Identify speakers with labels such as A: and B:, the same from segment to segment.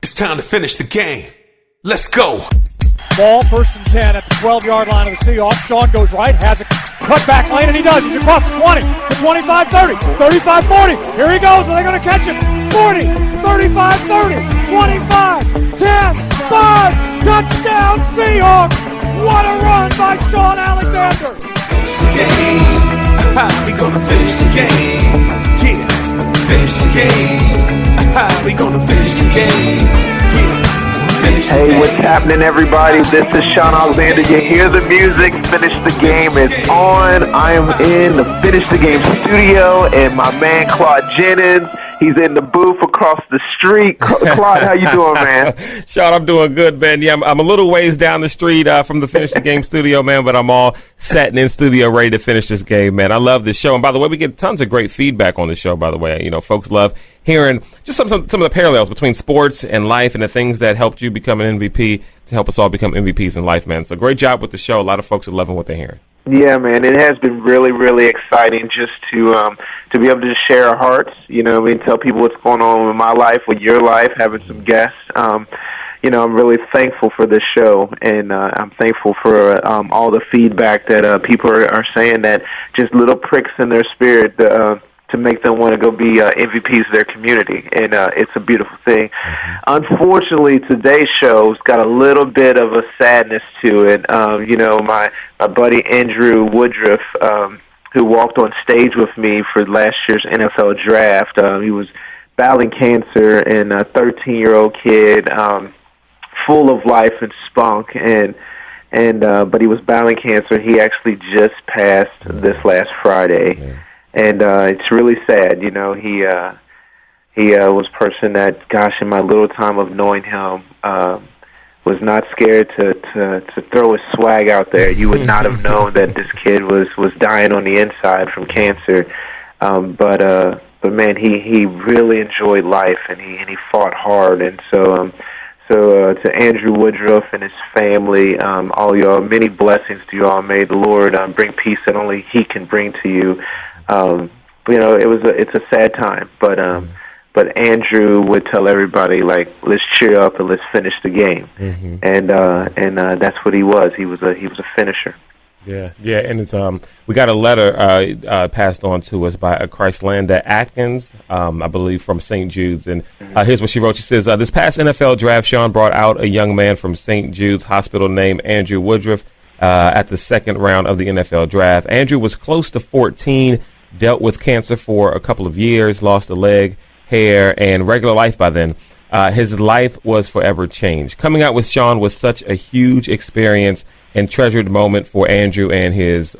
A: It's time to finish the game. Let's go.
B: Ball first and 10 at the 12-yard line of the Seahawks. Shaun goes right, has a cut back lane, and he does. He's across the 20, the 25-30, 35-40. Here he goes. Are they going to catch him? 40, 35-30, 25, 10, 5. Touchdown Seahawks. What a run by Shaun Alexander.
A: Finish the game. We gonna finish the game. Yeah. Finish the game. We gonna finish the game. Yeah.
C: Hey, what's happening, everybody? This is Shaun Alexander. You hear the music. Finish the Game is on. I am in the Finish the Game studio, and my man Claude Jennings, he's in the booth across the street. Claude, how you doing, man?
D: Shaun, I'm doing good, man. Yeah, I'm a little ways down the street from the Finish the Game studio, man, but I'm all set and in studio ready to finish this game, man. I love this show. And by the way, we get tons of great feedback on the show, by the way. You know, folks love hearing just some of the parallels between sports and life and the things that helped you become an MVP to help us all become MVPs in life, man. So great job with the show. A lot of folks are loving what they're hearing.
C: Yeah, man, it has been really, really exciting just to be able to just share our hearts, you know, tell people what's going on with my life, with your life, having some guests. You know, I'm really thankful for this show, and I'm thankful for all the feedback that people are saying, that just little pricks in their spirit to make them want to go be MVPs of their community, and it's a beautiful thing. Unfortunately, today's show's got a little bit of a sadness to it. You know, my buddy Andrew Woodruff, who walked on stage with me for last year's NFL draft, he was battling cancer, and a 13-year-old kid, full of life and spunk, but he was battling cancer. He actually just passed this last Friday. Yeah. And it's really sad, you know. He was a person that, gosh, in my little time of knowing him, was not scared to throw his swag out there. You would not have known that this kid was dying on the inside from cancer. But man, he really enjoyed life, and he fought hard. And so to Andrew Woodruff and his family, all y'all, many blessings to y'all. May the Lord bring peace that only He can bring to you. You know, it's a sad time, but Andrew would tell everybody, like, let's cheer up and let's finish the game, and that's what he was. He was a finisher.
D: Yeah, and it's we got a letter passed on to us by Christlanda Atkins, I believe, from St. Jude's, and here's what she wrote. She says, this past NFL draft, Shaun brought out a young man from St. Jude's Hospital named Andrew Woodruff at the second round of the NFL draft. Andrew was close to 14, dealt with cancer for a couple of years, lost a leg, hair, and regular life by then. His life was forever changed. Coming out with Shaun was such a huge experience and treasured moment for Andrew and his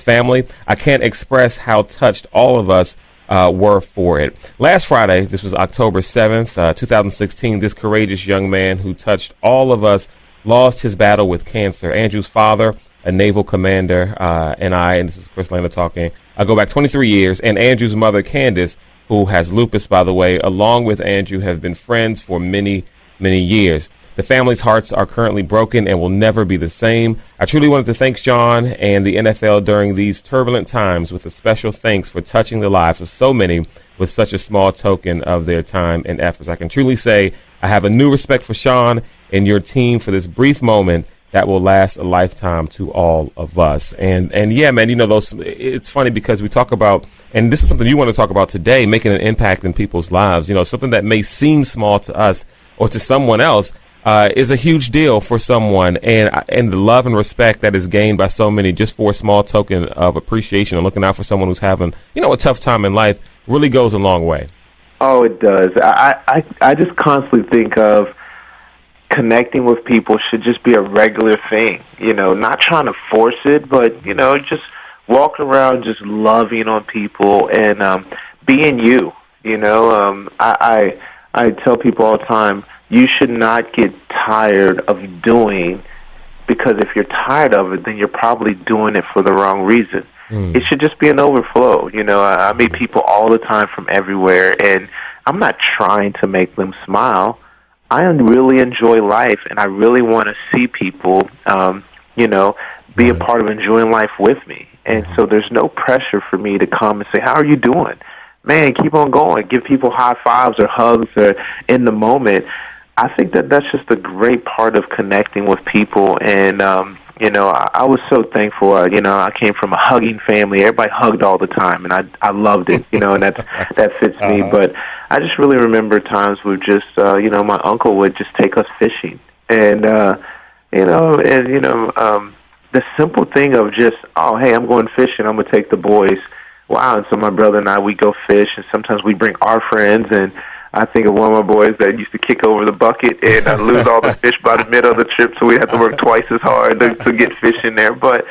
D: family. I can't express how touched all of us were for it. Last Friday, this was October 7th, 2016, this courageous young man who touched all of us lost his battle with cancer. Andrew's father, a naval commander, and this is Chris Landa talking, I go back 23 years, and Andrew's mother, Candace, who has lupus, by the way, along with Andrew, have been friends for many, many years. The family's hearts are currently broken and will never be the same. I truly wanted to thank Shaun and the NFL during these turbulent times with a special thanks for touching the lives of so many with such a small token of their time and efforts. I can truly say I have a new respect for Shaun and your team for this brief moment that will last a lifetime to all of us. And yeah, man, you know, it's funny because we talk about, and this is something you want to talk about today, making an impact in people's lives. You know, something that may seem small to us or to someone else is a huge deal for someone, and the love and respect that is gained by so many just for a small token of appreciation and looking out for someone who's having, you know, a tough time in life really goes a long way.
C: Oh, it does. I just constantly think of connecting with people should just be a regular thing, you know, not trying to force it, but, you know, just walking around just loving on people and being you know. I tell people all the time, you should not get tired of doing, because if you're tired of it, then you're probably doing it for the wrong reason. It should just be an overflow. You know, I meet people all the time from everywhere, and I'm not trying to make them smile. I really enjoy life, and I really want to see people, you know, be a part of enjoying life with me. And so there's no pressure for me to come and say, how are you doing? man, keep on going. Give people high fives or hugs or in the moment. I think that that's just a great part of connecting with people. And, I was so thankful. I came from a hugging family. Everybody hugged all the time, and I loved it, and that fits me. But I just really remember times where just, my uncle would just take us fishing. And, the simple thing of just, oh, hey, I'm going fishing. I'm going to take the boys. Wow. And so my brother and I, we go fish, and sometimes we bring our friends. And I think of one of my boys that used to kick over the bucket and lose all the fish by the middle of the trip, so we had to work twice as hard to get fish in there. But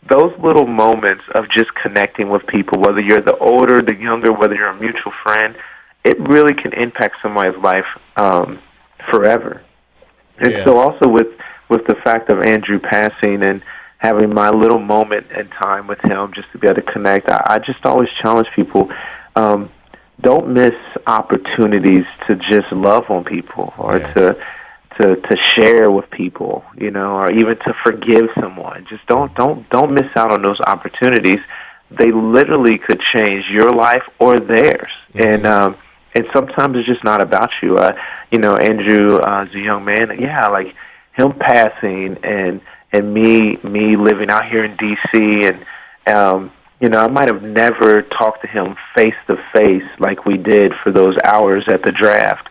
C: those little moments of just connecting with people, whether you're the older, the younger, whether you're a mutual friend, it really can impact somebody's life forever. And so also with the fact of Andrew passing and having my little moment in time with him just to be able to connect, I just always challenge people, don't miss opportunities to just love on people or to share with people, or even to forgive someone. Just don't miss out on those opportunities. They literally could change your life or theirs. And sometimes it's just not about you. Andrew, as a young man, like him passing and me living out here in D.C. and I might have never talked to him face to face like we did for those hours at the draft.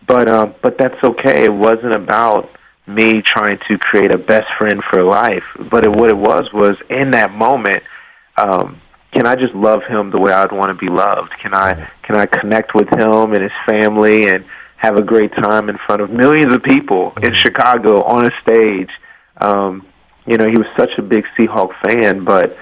C: But that's okay. It wasn't about me trying to create a best friend for life. But what it was in that moment, can I just love him the way I'd want to be loved? Can I connect with him and his family and have a great time in front of millions of people in Chicago on a stage? He was such a big Seahawk fan, but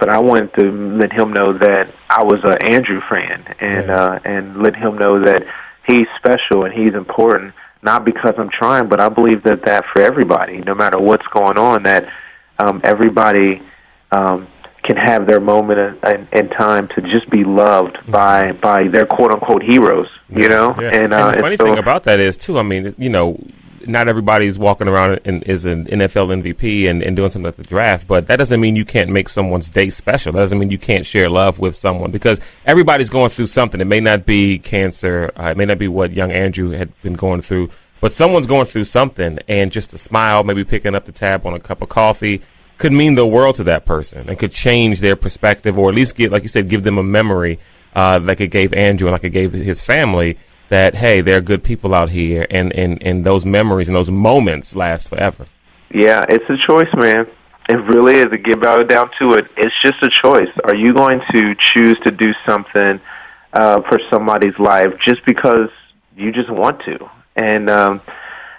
C: I wanted to let him know that I was an Andrew fan and let him know that he's special and he's important, not because I'm trying, but I believe that for everybody, no matter what's going on, that everybody can have their moment in time to just be loved by their quote-unquote heroes, And
D: the funny thing about that is, too, I mean, not everybody's walking around and is an NFL MVP and doing something at the draft, but that doesn't mean you can't make someone's day special. That doesn't mean you can't share love with someone, because everybody's going through something. It may not be cancer. It may not be what young Andrew had been going through, but someone's going through something, and just a smile, maybe picking up the tab on a cup of coffee, could mean the world to that person and could change their perspective, or at least like you said, give them a memory like it gave Andrew and like it gave his family, that, hey, there are good people out here, and those memories and those moments last forever.
C: Yeah, it's a choice, man. It really is. To get down to it, it's just a choice. Are you going to choose to do something for somebody's life just because you just want to? And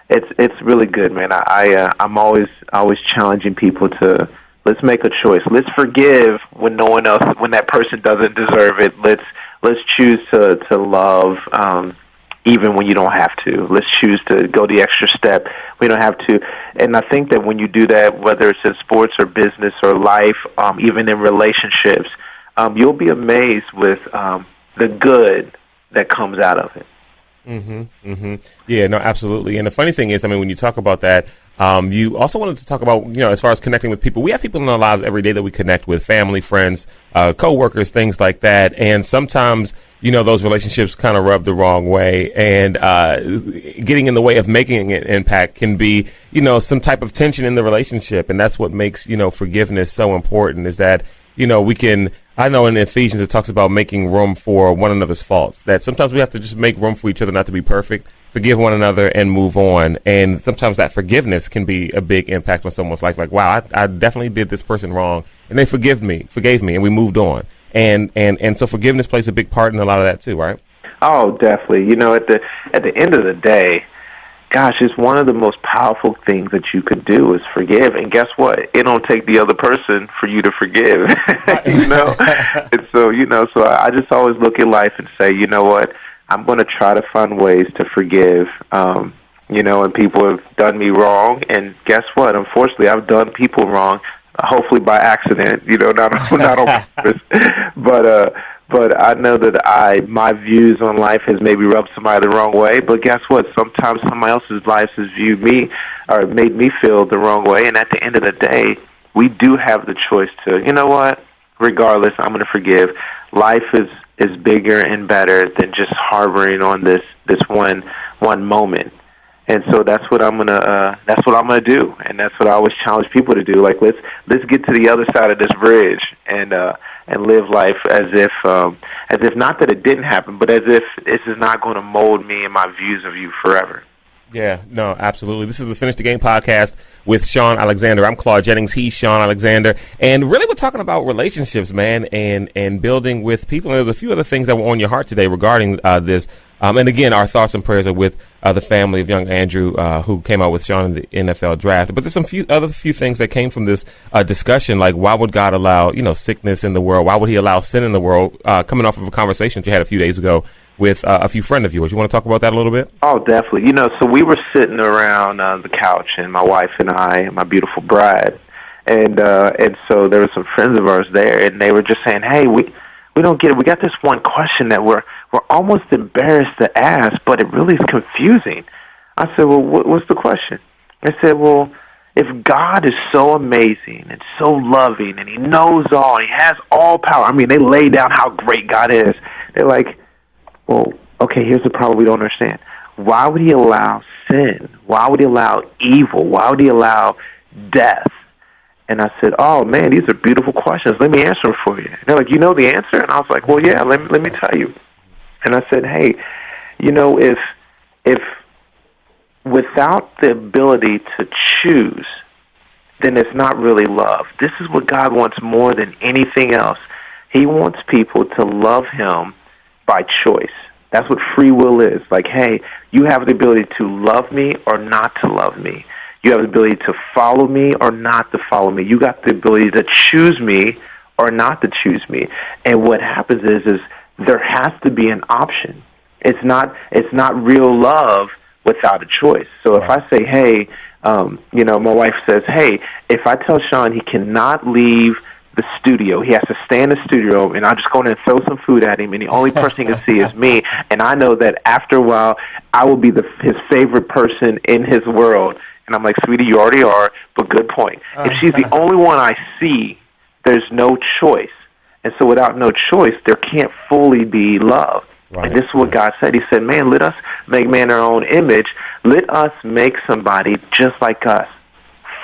C: it's really good, man. I'm always challenging people to, let's make a choice. Let's forgive when that person doesn't deserve it. Let's choose to love even when you don't have to. Let's choose to go the extra step. We don't have to. And I think that when you do that, whether it's in sports or business or life, even in relationships, you'll be amazed with the good that comes out of it.
D: Yeah, no, absolutely. And the funny thing is, I mean, when you talk about that, you also wanted to talk about, as far as connecting with people. We have people in our lives every day that we connect with, family, friends, coworkers, things like that. And sometimes, those relationships kind of rub the wrong way, and getting in the way of making an impact can be, some type of tension in the relationship. And that's what makes, forgiveness so important, is that, I know in Ephesians it talks about making room for one another's faults, that sometimes we have to just make room for each other, not to be perfect, forgive one another and move on. And sometimes that forgiveness can be a big impact on someone's life. Like, wow, I definitely did this person wrong, and they forgave me, and we moved on. And so forgiveness plays a big part in a lot of that too, right?
C: Oh, definitely. At the end of the day, gosh, it's one of the most powerful things that you could do is forgive. And guess what? It don't take the other person for you to forgive. And so I just always look at life and say, you know what? I'm going to try to find ways to forgive. And people have done me wrong. And guess what? Unfortunately, I've done people wrong, hopefully by accident, not on purpose. But I know that my views on life has maybe rubbed somebody the wrong way. But guess what? Sometimes somebody else's life has viewed me or made me feel the wrong way. And at the end of the day, we do have the choice to, you know what? regardless, I'm going to forgive. Life is bigger and better than just harboring on this one moment. And so that's what I'm gonna do, and that's what I always challenge people to do. Like, let's get to the other side of this bridge and live life as if not that it didn't happen, but as if this is not going to mold me and my views of you forever.
D: Yeah, no, absolutely. This is the Finish the Game podcast with Shaun Alexander. I'm Claude Jennings. He's Shaun Alexander. And really we're talking about relationships, man, and building with people. And there's a few other things that were on your heart today regarding this. And again, our thoughts and prayers are with the family of young Andrew, who came out with Shaun in the NFL draft. But there's some few things that came from this discussion, like why would God allow, sickness in the world? Why would he allow sin in the world? Coming off of a conversation that you had a few days ago with a few friends of yours. You want to talk about that a little bit?
C: Oh, definitely. So we were sitting around the couch, and my wife and I and my beautiful bride, and so there were some friends of ours there, and they were just saying, hey, we don't get it. We got this one question that we're almost embarrassed to ask, but it really is confusing. I said, well, what's the question? I said, well, if God is so amazing and so loving and he knows all, he has all power. I mean, they lay down how great God is. They're like, well, okay, here's the problem we don't understand. Why would he allow sin? Why would he allow evil? Why would he allow death? And I said, oh, man, these are beautiful questions. Let me answer them for you. And they're like, you know the answer? And I was like, well, yeah, let me tell you. And I said, hey, if without the ability to choose, then it's not really love. This is what God wants more than anything else. He wants people to love him by choice. That's what free will is. Like, hey, you have the ability to love me or not to love me. You have the ability to follow me or not to follow me. You got the ability to choose me or not to choose me. And what happens is there has to be an option. It's not real love without a choice. So if I say, hey, my wife says, hey, if I tell Shaun he cannot leave the studio, he has to stay in the studio, and I'll just go in and throw some food at him, and the only person he can see is me, and I know that after a while I will be his favorite person in his world. And I'm like, sweetie, you already are, but good point. If she's the only one I see, there's no choice. And so without no choice, there can't fully be love. Right. And this is what God said. He said, man, let us make man in our own image. Let us make somebody just like us,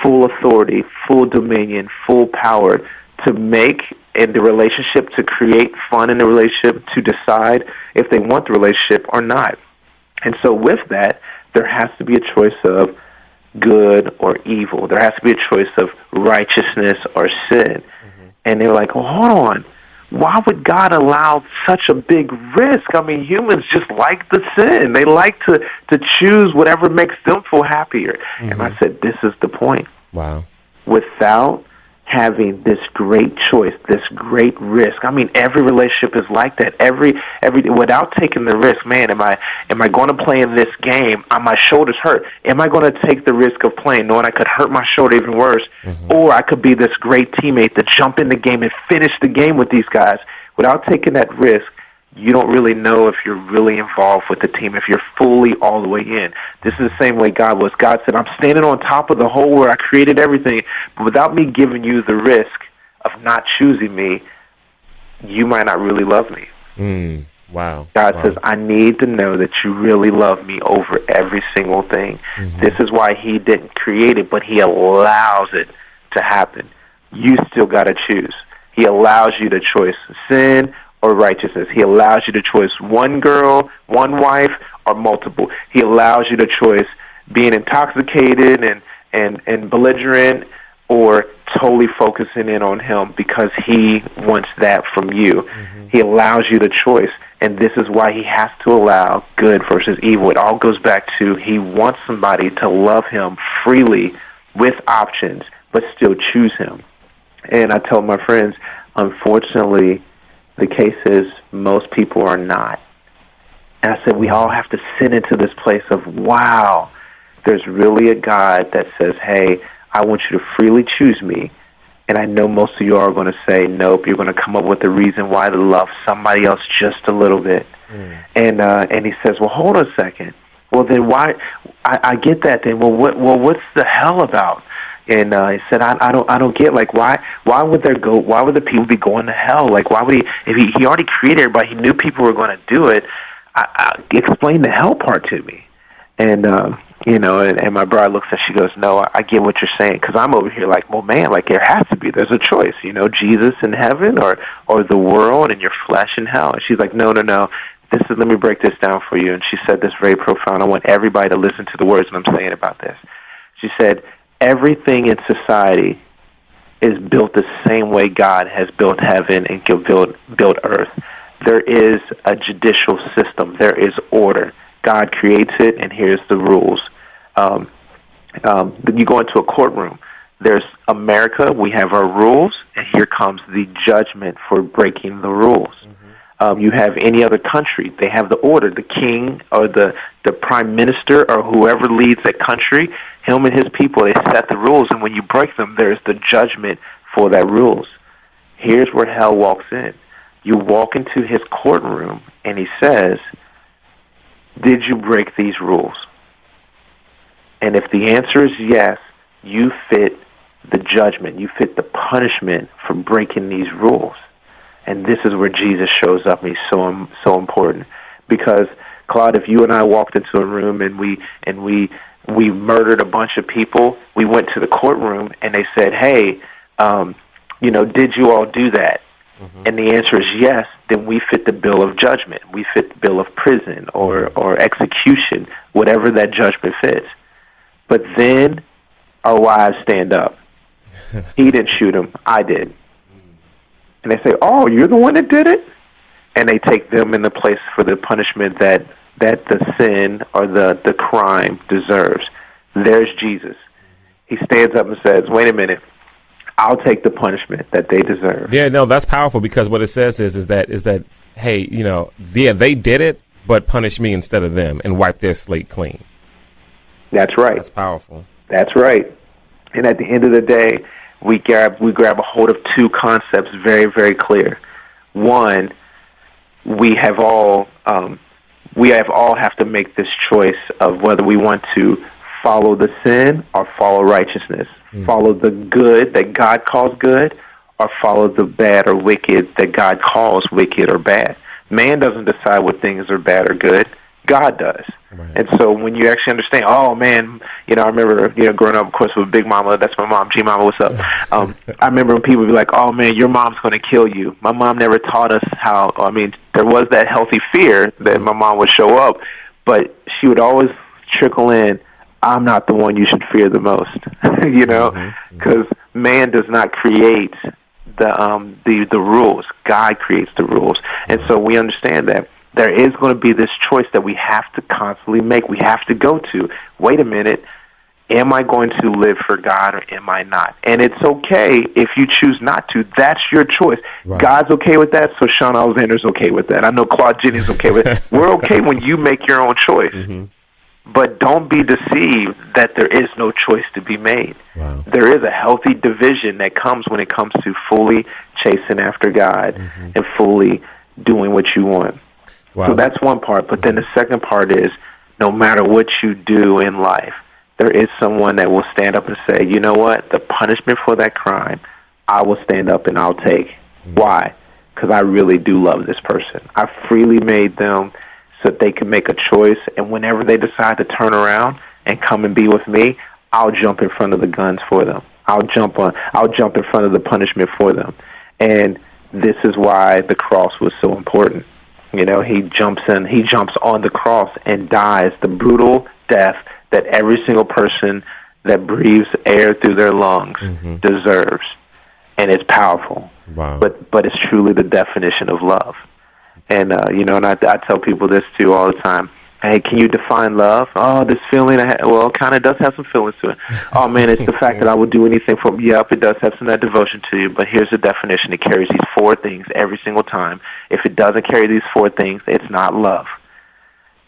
C: full authority, full dominion, full power, to make in the relationship, to create fun in the relationship, to decide if they want the relationship or not. And so with that, there has to be a choice of good or evil. There has to be a choice of righteousness or sin. Mm-hmm. And they're like, well, hold on. Why would God allow such a big risk? I mean, humans just like the sin. They like to choose whatever makes them feel happier. Mm-hmm. And I said, this is the point.
D: Wow.
C: Without having this great choice, this great risk. I mean, every relationship is like that. Every without taking the risk, man, am I going to play in this game? My shoulders hurt. Am I going to take the risk of playing, knowing I could hurt my shoulder even worse? Mm-hmm. Or I could be this great teammate to jump in the game and finish the game with these guys. Without taking that risk, you don't really know if you're really involved with the team, if you're fully all the way in. This is the same way God was. God said, I'm standing on top of the whole world. I created everything. But without me giving you the risk of not choosing me, you might not really love me.
D: Wow.
C: God says, I need to know that you really love me over every single thing. Mm-hmm. This is why he didn't create it, but he allows it to happen. You still got to choose. He allows you to choose sin or righteousness. He allows you to choose one girl, one wife, or multiple. He allows you to choose being intoxicated and belligerent, or totally focusing in on him because he wants that from you. Mm-hmm. He allows you the choice, and this is why he has to allow good versus evil. It all goes back to he wants somebody to love him freely with options, but still choose him. And I tell my friends, unfortunately, the case is most people are not. And I said we all have to sit into this place of, wow, there's really a God that says, hey, I want you to freely choose me. And I know most of you are going to say, nope, you're going to come up with a reason why to love somebody else just a little bit. And he says, well, hold on a second. Well, then why? I get that then. Well, what's the hell about? And he said, I don't get, like, why would the people be going to hell? Like, why would if he already created everybody, he knew people were going to do it. Explain the hell part to me. And and my bride looks at, she goes, no, I get what you're saying, because I'm over here like, well, man, like, there has to be, there's a choice, Jesus in heaven or the world and your flesh in hell. And she's like, no. Let me break this down for you. And she said this very profound. I want everybody to listen to the words that I'm saying about this. She said, everything in society is built the same way God has built heaven and built earth. There is a judicial system. There is order. God creates it, and here's the rules. You go into a courtroom. There's America. We have our rules, and here comes the judgment for breaking the rules. You have any other country, they have the order. The king or the prime minister or whoever leads that country, him and his people, they set the rules, and when you break them, there's the judgment for that rules. Here's where hell walks in. You walk into his courtroom, and he says, did you break these rules? And if the answer is yes, you fit the judgment. You fit the punishment for breaking these rules. And this is where Jesus shows up, and he's so important. Because, Claude, if you and I walked into a room and we murdered a bunch of people, we went to the courtroom and they said, hey, did you all do that? And the answer is yes, then we fit the bill of judgment. We fit the bill of prison or execution, whatever that judgment fits. But then our wives stand up. He didn't shoot him, I did. And they say, oh, you're the one that did it? And they take them in the place for the punishment that the sin or the crime deserves. There's Jesus. He stands up and says, wait a minute, I'll take the punishment that they deserve.
D: Yeah, no, that's powerful, because what it says is that hey, they did it, but punish me instead of them and wipe their slate clean.
C: That's right.
D: That's powerful.
C: That's right. And at the end of the day, we grab a hold of two concepts very, very clear. One, we all have to make this choice of whether we want to follow the sin or follow righteousness. Follow the good that God calls good, or follow the bad or wicked that God calls wicked or bad. Man doesn't decide what things are bad or good. God does. Right. And so when you actually understand, oh, man, I remember, growing up, of course, with Big Mama, that's my mom, G-Mama, what's up? I remember when people would be like, oh, man, your mom's going to kill you. My mom never taught us there was that healthy fear that my mom would show up, but she would always trickle in, I'm not the one you should fear the most, because man does not create the rules. God creates the rules. And so we understand that there is going to be this choice that we have to constantly make. We have to go to, wait a minute, am I going to live for God or am I not? And it's okay if you choose not to. That's your choice. Right. God's okay with that, so Shaun Alexander's okay with that. I know Claude Jennings is okay with it. We're okay when you make your own choice. But don't be deceived that there is no choice to be made. Wow. There is a healthy division that comes when it comes to fully chasing after God and fully doing what you want. Wow. So that's one part. But then the second part is, no matter what you do in life, there is someone that will stand up and say, you know what, the punishment for that crime, I will stand up and I'll take. Why? Because I really do love this person. I freely made them so that they can make a choice, and whenever they decide to turn around and come and be with me, I'll jump in front of the guns for them. I'll jump in front of the punishment for them. And this is why the cross was so important. He jumps on the cross and dies the brutal death that every single person that breathes air through their lungs deserves. And it's powerful. Wow. But it's truly the definition of love. And, and I tell people this, too, all the time. Hey, can you define love? Oh, this feeling, it kind of does have some feelings to it. Oh, man, it's the fact that I would do anything for me. Yep, it does have some of that devotion to you, but here's the definition. It carries these four things every single time. If it doesn't carry these four things, it's not love.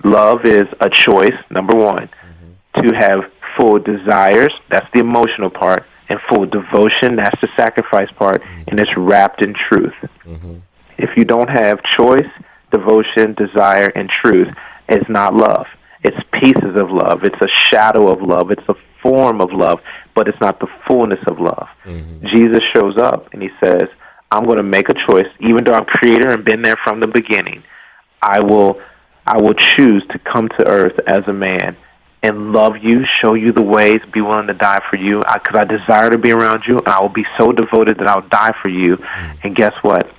C: Love is a choice, number one, to have full desires, that's the emotional part, and full devotion, that's the sacrifice part, and it's wrapped in truth. If you don't have choice, devotion, desire, and truth, it's not love. It's pieces of love. It's a shadow of love. It's a form of love, but it's not the fullness of love. Jesus shows up and he says, I'm going to make a choice, even though I'm creator and been there from the beginning. I will choose to come to earth as a man and love you, show you the ways, be willing to die for you, because I desire to be around you, and I will be so devoted that I'll die for you. And guess what?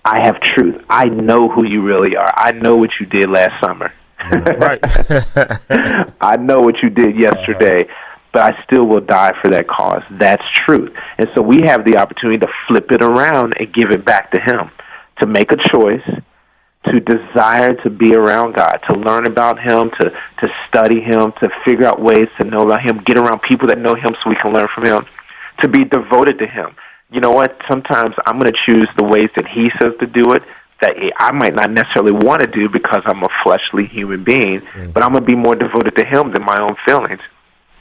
C: I have truth. I know who you really are. I know what you did last summer.
D: Right.
C: I know what you did yesterday, but I still will die for that cause. That's truth. And so we have the opportunity to flip it around and give it back to him, to make a choice, to desire to be around God, to learn about him, to study him, to figure out ways to know about him, get around people that know him so we can learn from him, to be devoted to him. You know what? Sometimes I'm going to choose the ways that he says to do it that I might not necessarily want to do because I'm a fleshly human being, but I'm going to be more devoted to him than my own feelings.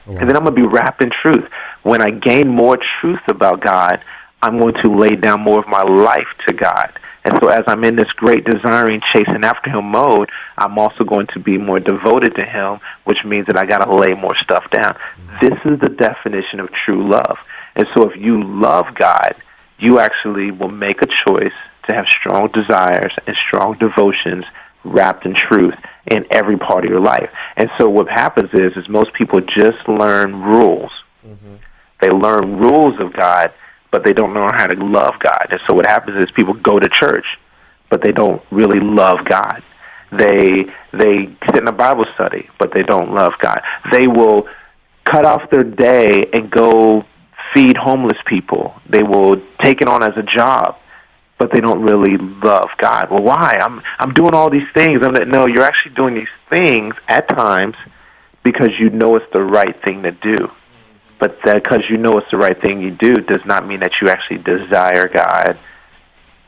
C: Wow. And then I'm going to be wrapped in truth. When I gain more truth about God, I'm going to lay down more of my life to God. And so as I'm in this great desiring, chasing after him mode, I'm also going to be more devoted to him, which means that I got to lay more stuff down. This is the definition of true love. And so if you love God, you actually will make a choice to have strong desires and strong devotions wrapped in truth in every part of your life. And so what happens is most people just learn rules. They learn rules of God, but they don't know how to love God. And so what happens is people go to church, but they don't really love God. They sit in a Bible study, but they don't love God. They will cut off their day and go feed homeless people. They will take it on as a job, but they don't really love God. Well, why? I'm doing all these things. No, you're actually doing these things at times because you know it's the right thing to do. But because you know it's the right thing you do does not mean that you actually desire God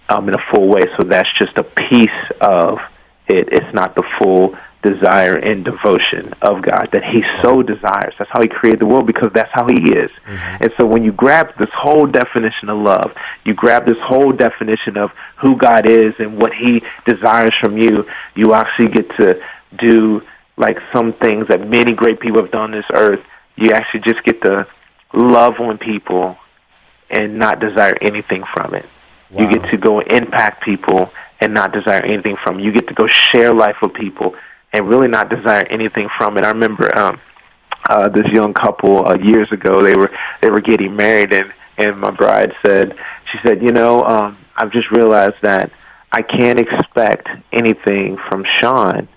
C: in a full way. So that's just a piece of it. It's not the full desire and devotion of God that he so desires. That's how he created the world, because that's how he is. And so when you grab this whole definition of love, you grab this whole definition of who God is and what he desires from you, you actually get to do like some things that many great people have done on this earth. You actually just get to love on people and not desire anything from it. Wow. You get to go impact people and not desire anything from it. You get to go share life with people and really not desire anything from it. I remember this young couple years ago, they were getting married, and my bride said, I've just realized that I can't expect anything from Shaun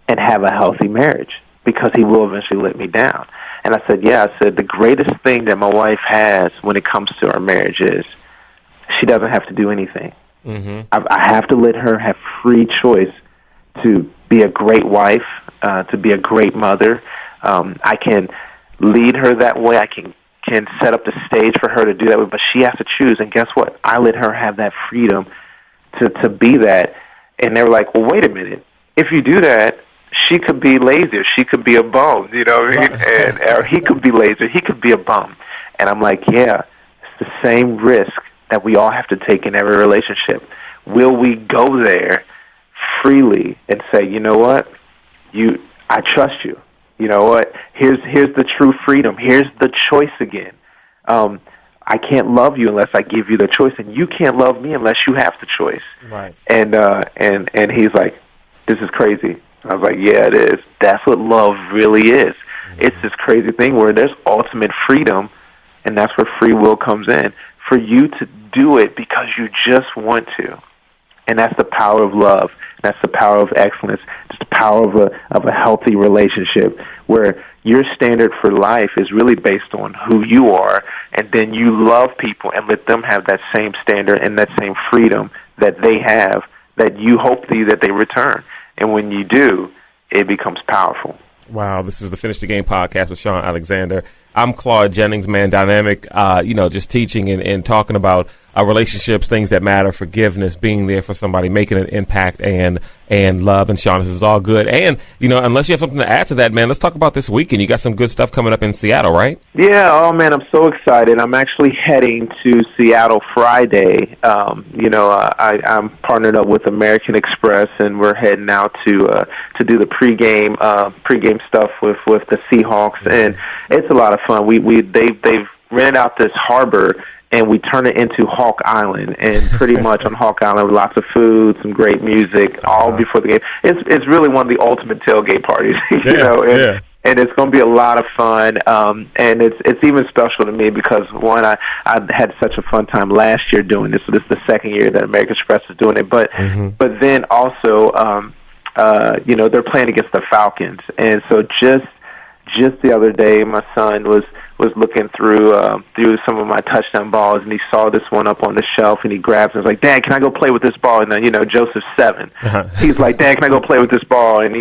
C: and have a healthy marriage, because he will eventually let me down. And I said, the greatest thing that my wife has when it comes to our marriage is she doesn't have to do anything. I have to let her have free choice to be a great wife, to be a great mother. I can lead her that way. I can set up the stage for her to do that way, but she has to choose. And guess what? I let her have that freedom to be that. And they were like, well, wait a minute. If you do that, she could be lazy, or she could be a bum, you know what I mean? Or he could be lazy, or he could be a bum. And I'm like, yeah, it's the same risk that we all have to take in every relationship. Will we go there freely and say, you know what, I trust you. You know what? Here's the true freedom. Here's the choice again. I can't love you unless I give you the choice, and you can't love me unless you have the choice. Right. And he's like, this is crazy. I was like, yeah, it is. That's what love really is. It's this crazy thing where there's ultimate freedom, and that's where free will comes in, for you to do it because you just want to. And that's the power of love. That's the power of excellence. It's the power of a healthy relationship where your standard for life is really based on who you are, and then you love people and let them have that same standard and that same freedom that they have, that you hope that they return. And when you do, it becomes powerful.
D: Wow, this is the Finish the Game podcast with Shaun Alexander. I'm Claude Jennings, man, dynamic, just teaching and talking about relationships, things that matter, forgiveness, being there for somebody, making an impact, and love. And Shaun, this is all good. And, unless you have something to add to that, man, let's talk about this weekend. You got some good stuff coming up in Seattle, right?
C: Yeah, oh man, I'm so excited. I'm actually heading to Seattle Friday. I'm partnered up with American Express, and we're heading out to do the pregame stuff with the Seahawks, and it's a lot of fun. They've rented out this harbor, and we turn it into Hawk Island, and pretty much on Hawk Island, lots of food, some great music, all before the game. It's really one of the ultimate tailgate parties, and it's going to be a lot of fun. And it's even special to me because one, I had such a fun time last year doing this, so this is the second year that American Express is doing it. But then also, they're playing against the Falcons, and so just the other day, my son was looking through some of my touchdown balls, and he saw this one up on the shelf, and he grabs it and was like, "Dad, can I go play with this ball?" And then, Joseph's 7. He's like, "Dad, can I go play with this ball?" And,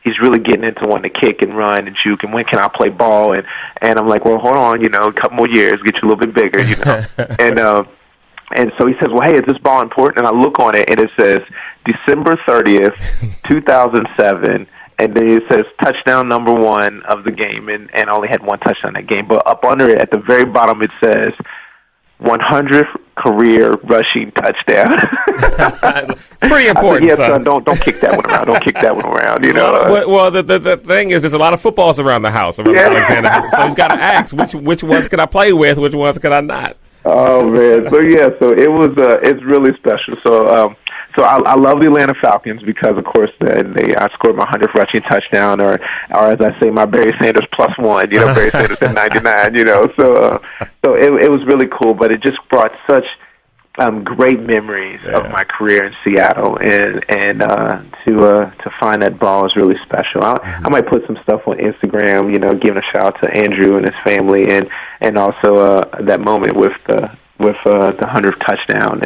C: he's really getting into wanting to kick and run and juke, and when can I play ball? And I'm like, well, hold on, a couple more years, get you a little bit bigger, And so he says, well, hey, is this ball important? And I look on it, and it says December 30th, 2007. And then it says touchdown number 1 of the game, and I only had one touchdown that game. But up under it, at the very bottom, it says 100th career rushing touchdown.
D: Pretty important.
C: Yes, son, don't kick that one around. Don't kick that one around.
D: Well, the thing is, there's a lot of footballs around the house, around Alexander House. So he's got to ask which ones can I play with, which ones can I not.
C: Oh man, so it was it's really special. So I love the Atlanta Falcons because, of course, I scored my 100th rushing touchdown, or as I say, my Barry Sanders +1. Barry Sanders at 99. So it was really cool, but it just brought such great memories of my career in Seattle, and to find that ball is really special. I might put some stuff on Instagram, giving a shout out to Andrew and his family, and also that moment with the 100th touchdown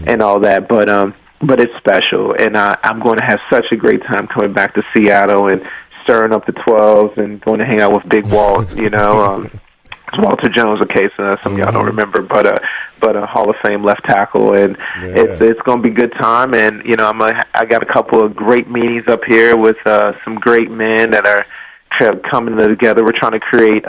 C: and all that, but it's special, and I'm going to have such a great time coming back to Seattle and stirring up the 12s and going to hang out with Big Walt, It's Walter Jones, in case some of y'all don't remember, but a Hall of Fame left tackle, and it's going to be a good time, and I got a couple of great meetings up here with some great men that are coming together. We're trying to create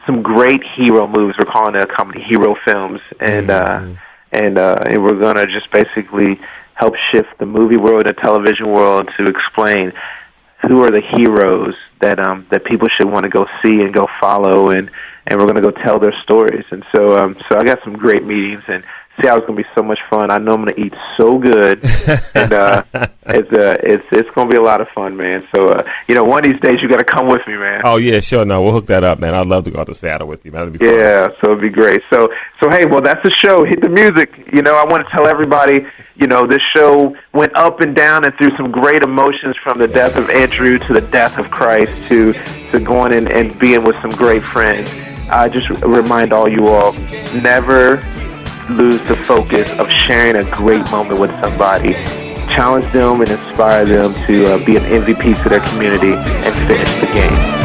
C: some great hero movies. We're calling it a company, Hero Films, and we're going to just basically help shift the movie world and the television world to explain who are the heroes that people should want to go see and go follow, and we're going to go tell their stories. And so I got some great meetings, and Seattle's going to be so much fun. I know I'm going to eat so good, and it's going to be a lot of fun, man. So one of these days you got to come with me, man.
D: Oh yeah, sure. No, we'll hook that up, man. I'd love to go out to Seattle with you, man. That'd be fun.
C: Yeah, so it'd be great. So hey, well, that's the show. Hit the music. I want to tell everybody, this show went up and down and through some great emotions, from the death of Andrew to the death of Christ to going and being with some great friends. I just remind all you all, never lose the focus of sharing a great moment with somebody. Challenge them and inspire them to be an MVP to their community and finish the game.